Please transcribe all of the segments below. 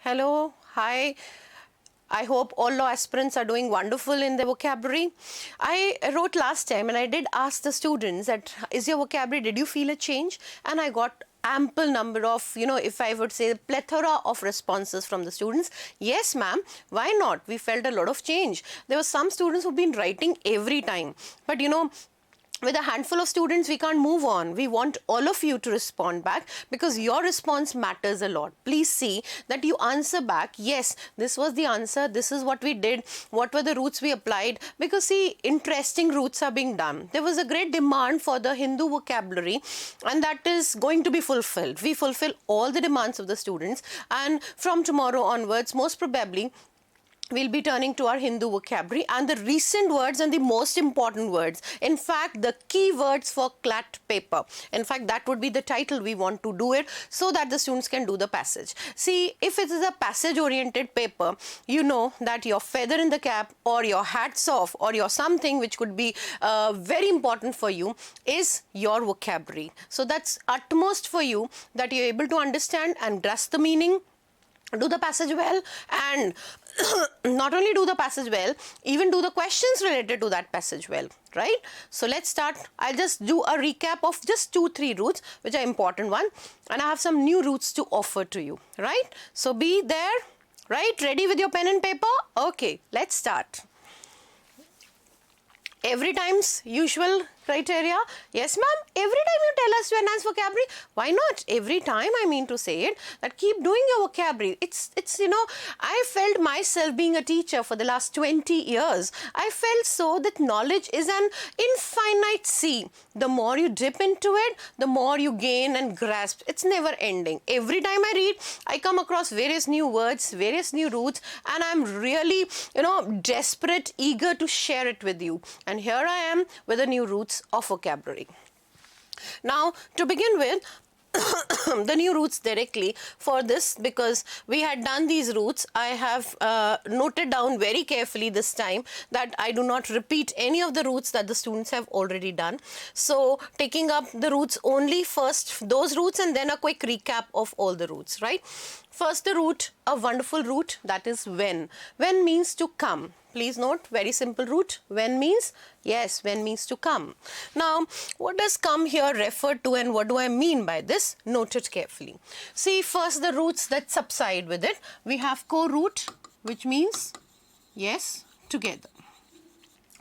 Hello, hi. I hope all law aspirants are doing wonderful in their vocabulary. I wrote last time and I did ask the students that, is your vocabulary, did you feel a change? And I got ample number of, if I would say plethora of responses from the students. Yes, ma'am, why not? We felt a lot of change. There were some students who've been writing every time. But with a handful of students, we can't move on. We want all of you to respond back because your response matters a lot. Please see that you answer back, yes, this was the answer, this is what we did, what were the routes we applied, because see, interesting routes are being done. There was a great demand for the Hindu vocabulary and that is going to be fulfilled. We fulfill all the demands of the students, and from tomorrow onwards, most probably, we'll be turning to our Hindu vocabulary and the recent words and the most important words. In fact, the key words for CLAT paper. In fact, that would be the title. We want to do it so that the students can do the passage. See, if it is a passage-oriented paper, you know that your feather in the cap or your hats off or your something which could be very important for you is your vocabulary. So that's utmost for you that you're able to understand and grasp the meaning, do the passage well, and not only do the passage well, even do the questions related to that passage well, right? So let's start. I'll just do a recap of just 2-3 routes which are important one, and I have some new routes to offer to you, right? So be there, right? Ready with your pen and paper? Okay, let's start. Every time's usual criteria. Yes, ma'am, every time you tell us to enhance vocabulary, why not? Every time, I mean to say it, that keep doing your vocabulary. It's I felt myself being a teacher for the last 20 years. I felt so that knowledge is an infinite sea. The more you dip into it, the more you gain and grasp. It's never ending. Every time I read, I come across various new words, various new routes, and I'm really, desperate, eager to share it with you. And here I am with the new routes of vocabulary. Now, to begin with, the new routes directly for this, because we had done these routes, I have noted down very carefully this time that I do not repeat any of the routes that the students have already done. So taking up the routes only first, those routes, and then a quick recap of all the routes, right? First, the route, a wonderful route, that is when. When means to come. Please note, very simple route. When means, yes, when means to come. Now, what does come here refer to and what do I mean by this? Note it carefully. See, first the roots that subside with it. We have co-root, which means, yes, together,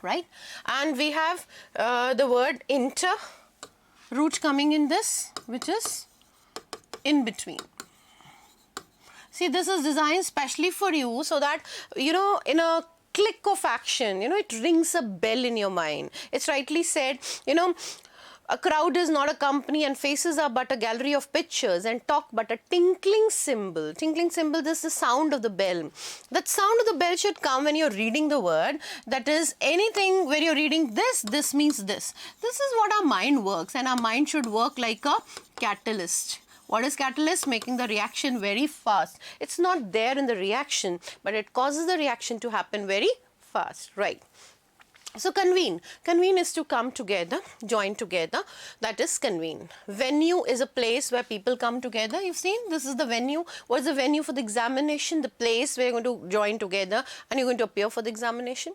right? And we have the word inter, root coming in this, which is in between. See, this is designed specially for you so that, in a click of action, it rings a bell in your mind. It's rightly said, a crowd is not a company and faces are but a gallery of pictures and talk but a tinkling cymbal. Tinkling cymbal, this is the sound of the bell. That sound of the bell should come when you're reading the word. That is, anything where you're reading this means this. This is what our mind works, and our mind should work like a catalyst. What is catalyst? Making the reaction very fast. It's not there in the reaction, but it causes the reaction to happen very fast, right? So convene. Convene is to come together, join together. That is convene. Venue is a place where people come together. You've seen, this is the venue. What is the venue for the examination? The place where you're going to join together and you're going to appear for the examination.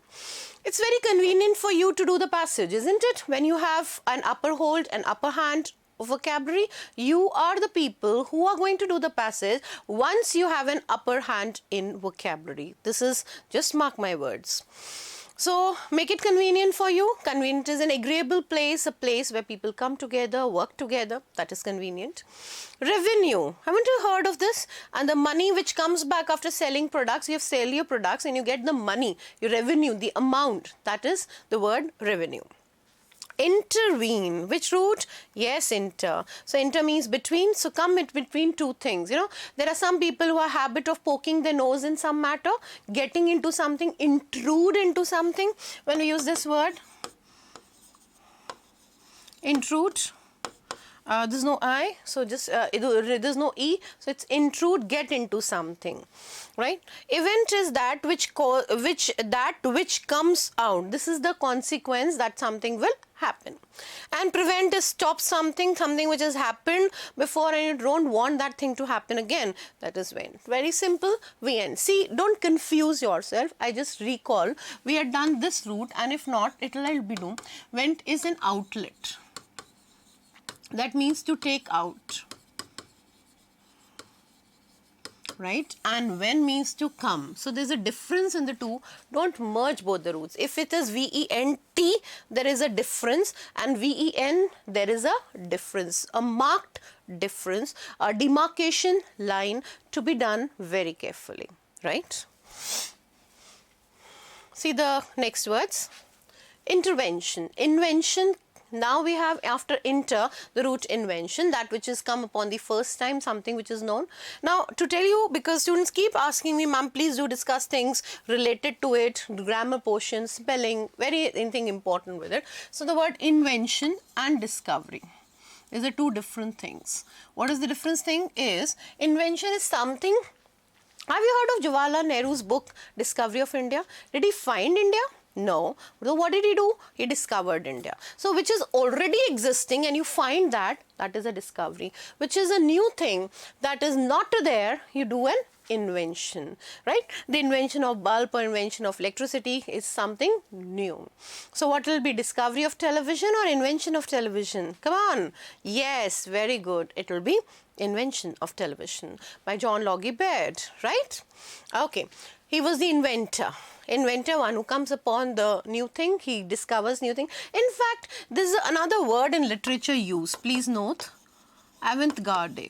It's very convenient for you to do the passage, isn't it? When you have an upper hold, an upper hand, vocabulary, you are the people who are going to do the passage once you have an upper hand in vocabulary. This is, just mark my words. So make it convenient for you. Convenient is an agreeable place, a place where people come together, work together. That is convenient. Revenue. Haven't you heard of this? And the money which comes back after selling products, you sell your products and you get the money, your revenue, the amount. That is the word revenue. Intervene. Which root? Yes, inter. So inter means between. So come between two things. There are some people who have a habit of poking their nose in some matter, getting into something, intrude into something. When we use this word, intrude. There's no I, so just there's no E, so it's intrude, get into something, right? Event is that which comes out. This is the consequence that something will happen. And prevent is stop something which has happened before and you don't want that thing to happen again. That is when. Very simple, VN. See, don't confuse yourself. I just recall we had done this route, and if not, it'll be no. Vent is an outlet. That means to take out, right? And when means to come. So there's a difference in the two. Don't merge both the roots. If it is VENT, there is a difference, and VEN, there is a difference, a marked difference, a demarcation line to be done very carefully, right? See the next words. Intervention. Invention. Now we have after inter the root invention, that which has come upon the first time, something which is known. Now to tell you, because students keep asking me, ma'am, please do discuss things related to it, grammar portion, spelling, anything important with it. So the word invention and discovery is the two different things. What is the different thing is, invention is something. Have you heard of Jawaharlal Nehru's book Discovery of India? Did he find India? No. So what did he do? He discovered India. So which is already existing and you find that, that is a discovery. Which is a new thing that is not there, you do an invention, right? The invention of bulb or invention of electricity is something new. So what will be discovery of television or invention of television? Come on. Yes, very good. It will be invention of television by John Logie Baird, right? Okay. He was the inventor. Inventor, one who comes upon the new thing, he discovers new thing. In fact, this is another word in literature use. Please note, avant-garde.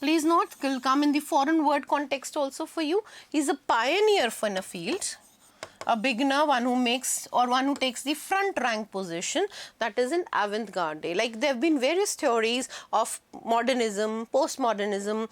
Please note, it will come in the foreign word context also for you. He is a pioneer in a field. A beginner, one who makes or one who takes the front rank position, that is an avant-garde. Like there have been various theories of modernism, postmodernism,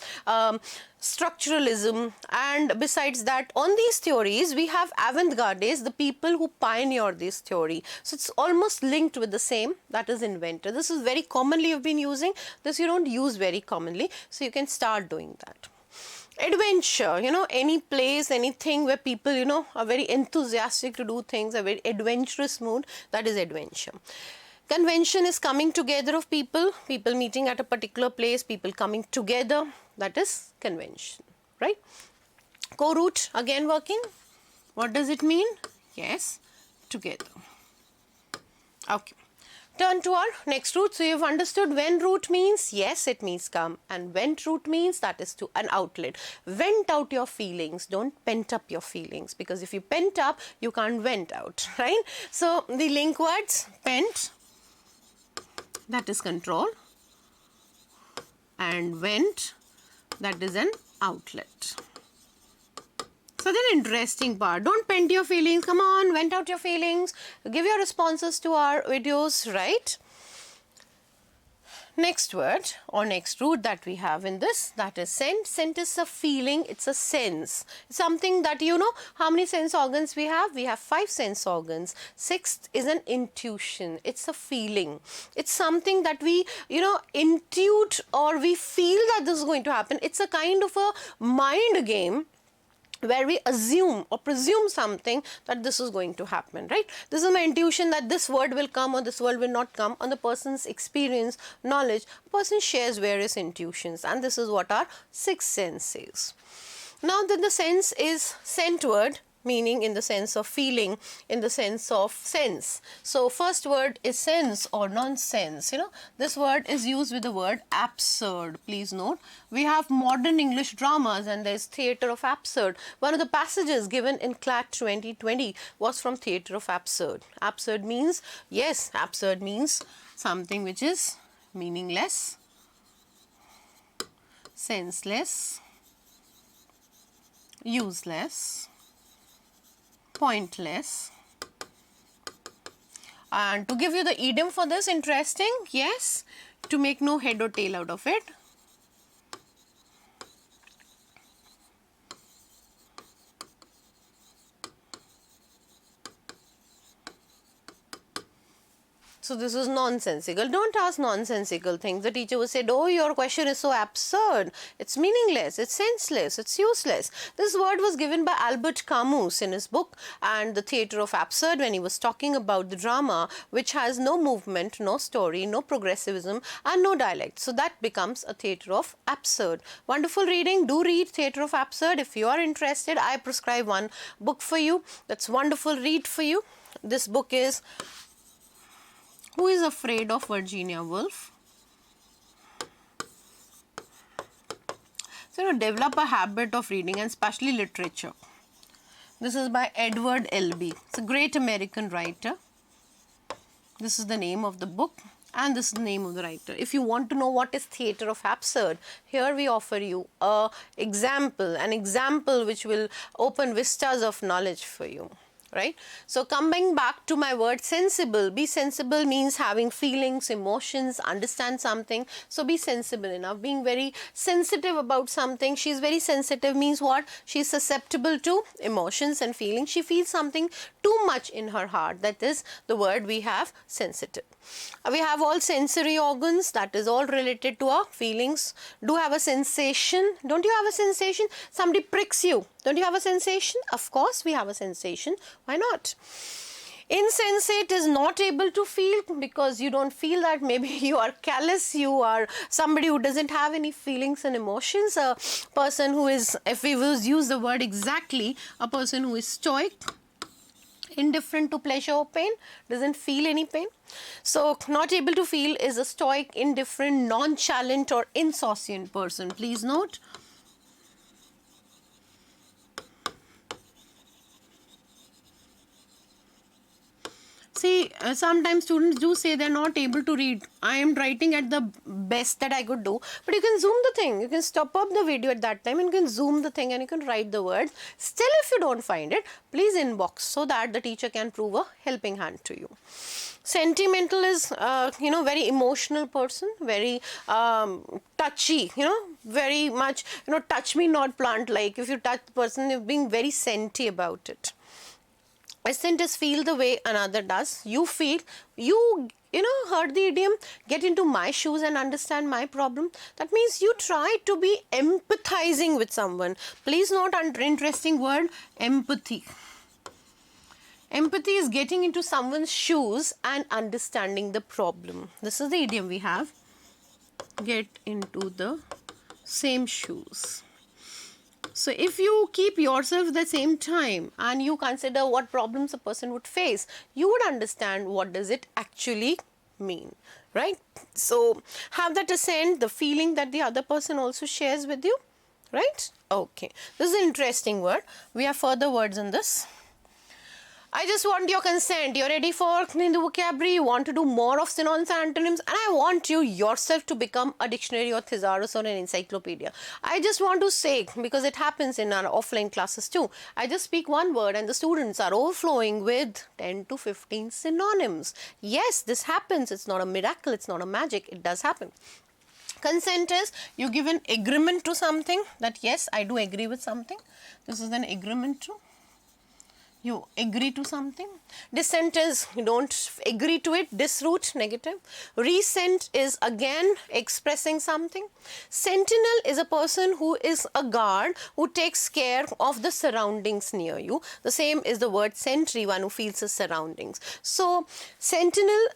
structuralism, and besides that, on these theories we have avant-gardes, the people who pioneer this theory. So it's almost linked with the same, that is inventor. This is very commonly you've been using. This you don't use very commonly, so you can start doing that. Adventure, you know, any place, anything where people, you know, are very enthusiastic to do things, a very adventurous mood, that is adventure. Convention is coming together of people, people meeting at a particular place, people coming together, that is convention, right? Co-root, again working. What does it mean? Yes, together. Okay. Turn to our next root. So you've understood when root means, yes, it means come, and vent root means that is to an outlet. Vent out your feelings, don't pent up your feelings, because if you pent up, you can't vent out, right? So the link words, pent, that is control, and vent, that is an outlet. So then interesting part, don't pent your feelings, come on, vent out your feelings, give your responses to our videos, right? Next word or next root that we have in this, that is scent. Scent is a feeling, it's a sense. It's something that, you know, how many sense organs we have? We have 5 sense organs. Sixth is an intuition, it's a feeling. It's something that we, you know, intuit or we feel that this is going to happen. It's a kind of a mind game where we assume or presume something that this is going to happen, right? This is my intuition that this word will come or this word will not come. On the person's experience, knowledge, a person shares various intuitions, and this is what our sixth sense is. Now then the sense is scent word, meaning in the sense of feeling, in the sense of sense. So first word is sense or nonsense. You know, this word is used with the word absurd. Please note, we have modern English dramas and there is Theatre of Absurd. One of the passages given in CLAT 2020 was from Theatre of Absurd. Absurd means, yes, absurd means something which is meaningless, senseless, useless, pointless. And to give you the idiom for this, interesting, yes, to make no head or tail out of it. So this is nonsensical. Don't ask nonsensical things. The teacher will say, oh, your question is so absurd. It's meaningless. It's senseless. It's useless. This word was given by Albert Camus in his book and the Theatre of Absurd when he was talking about the drama which has no movement, no story, no progressivism and no dialect. So that becomes a theatre of absurd. Wonderful reading. Do read Theatre of Absurd. If you are interested, I prescribe one book for you. That's wonderful read for you. This book is Who is Afraid of Virginia Woolf? So, develop a habit of reading and especially literature. This is by Edward Albee. It's a great American writer. This is the name of the book and this is the name of the writer. If you want to know what is Theatre of Absurd, here we offer you an example which will open vistas of knowledge for you. Right? So coming back to my word sensible, be sensible means having feelings, emotions, understand something. So be sensible enough, being very sensitive about something. She's very sensitive means what? She's susceptible to emotions and feelings. She feels something too much in her heart. That is the word we have, sensitive. We have all sensory organs, that is all related to our feelings. Do have a sensation? Don't you have a sensation? Somebody pricks you. Don't you have a sensation? Of course we have a sensation. Why not? Insensate is not able to feel because you don't feel that. Maybe you are callous, you are somebody who doesn't have any feelings and emotions. A person who is, if we will use the word exactly, a person who is stoic, indifferent to pleasure or pain, doesn't feel any pain. So not able to feel is a stoic, indifferent, nonchalant or insouciant person. Please note. See, sometimes students do say they're not able to read. I am writing at the best that I could do. But you can zoom the thing. You can stop up the video at that time and you can zoom the thing and you can write the words. Still, if you don't find it, please inbox so that the teacher can prove a helping hand to you. Sentimental is, very emotional person, very touchy, very much, touch me not plant like. If you touch the person, you're being very senti about it. Essent is feel the way another does. You feel, you heard the idiom, get into my shoes and understand my problem. That means you try to be empathizing with someone. Please note an interesting word, empathy. Empathy is getting into someone's shoes and understanding the problem. This is the idiom we have. Get into the same shoes. So if you keep yourself at the same time and you consider what problems a person would face, you would understand what does it actually mean, right? So have that assent, the feeling that the other person also shares with you, right? Okay, this is an interesting word. We have further words in this. I just want your consent. You're ready for the vocabulary. You want to do more of synonyms and antonyms, and I want you yourself to become a dictionary or thesaurus or an encyclopedia. I just want to say, because it happens in our offline classes too, I just speak one word and the students are overflowing with 10 to 15 synonyms. Yes, this happens. It's not a miracle. It's not a magic. It does happen. Consent is you give an agreement to something that yes, I do agree with something. This is an agreement to. You agree to something. Dissent is you don't agree to it, disroot, negative. Resent is again expressing something. Sentinel is a person who is a guard who takes care of the surroundings near you. The same is the word sentry, one who feels the surroundings. So, sentinel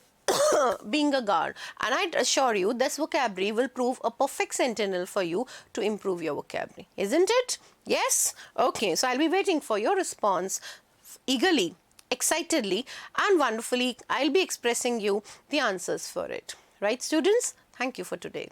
being a guard, and I assure you this vocabulary will prove a perfect sentinel for you to improve your vocabulary, isn't it? Yes? Okay, so I'll be waiting for your response. Eagerly, excitedly and wonderfully, I'll be expressing you the answers for it. Right, students? Thank you for today.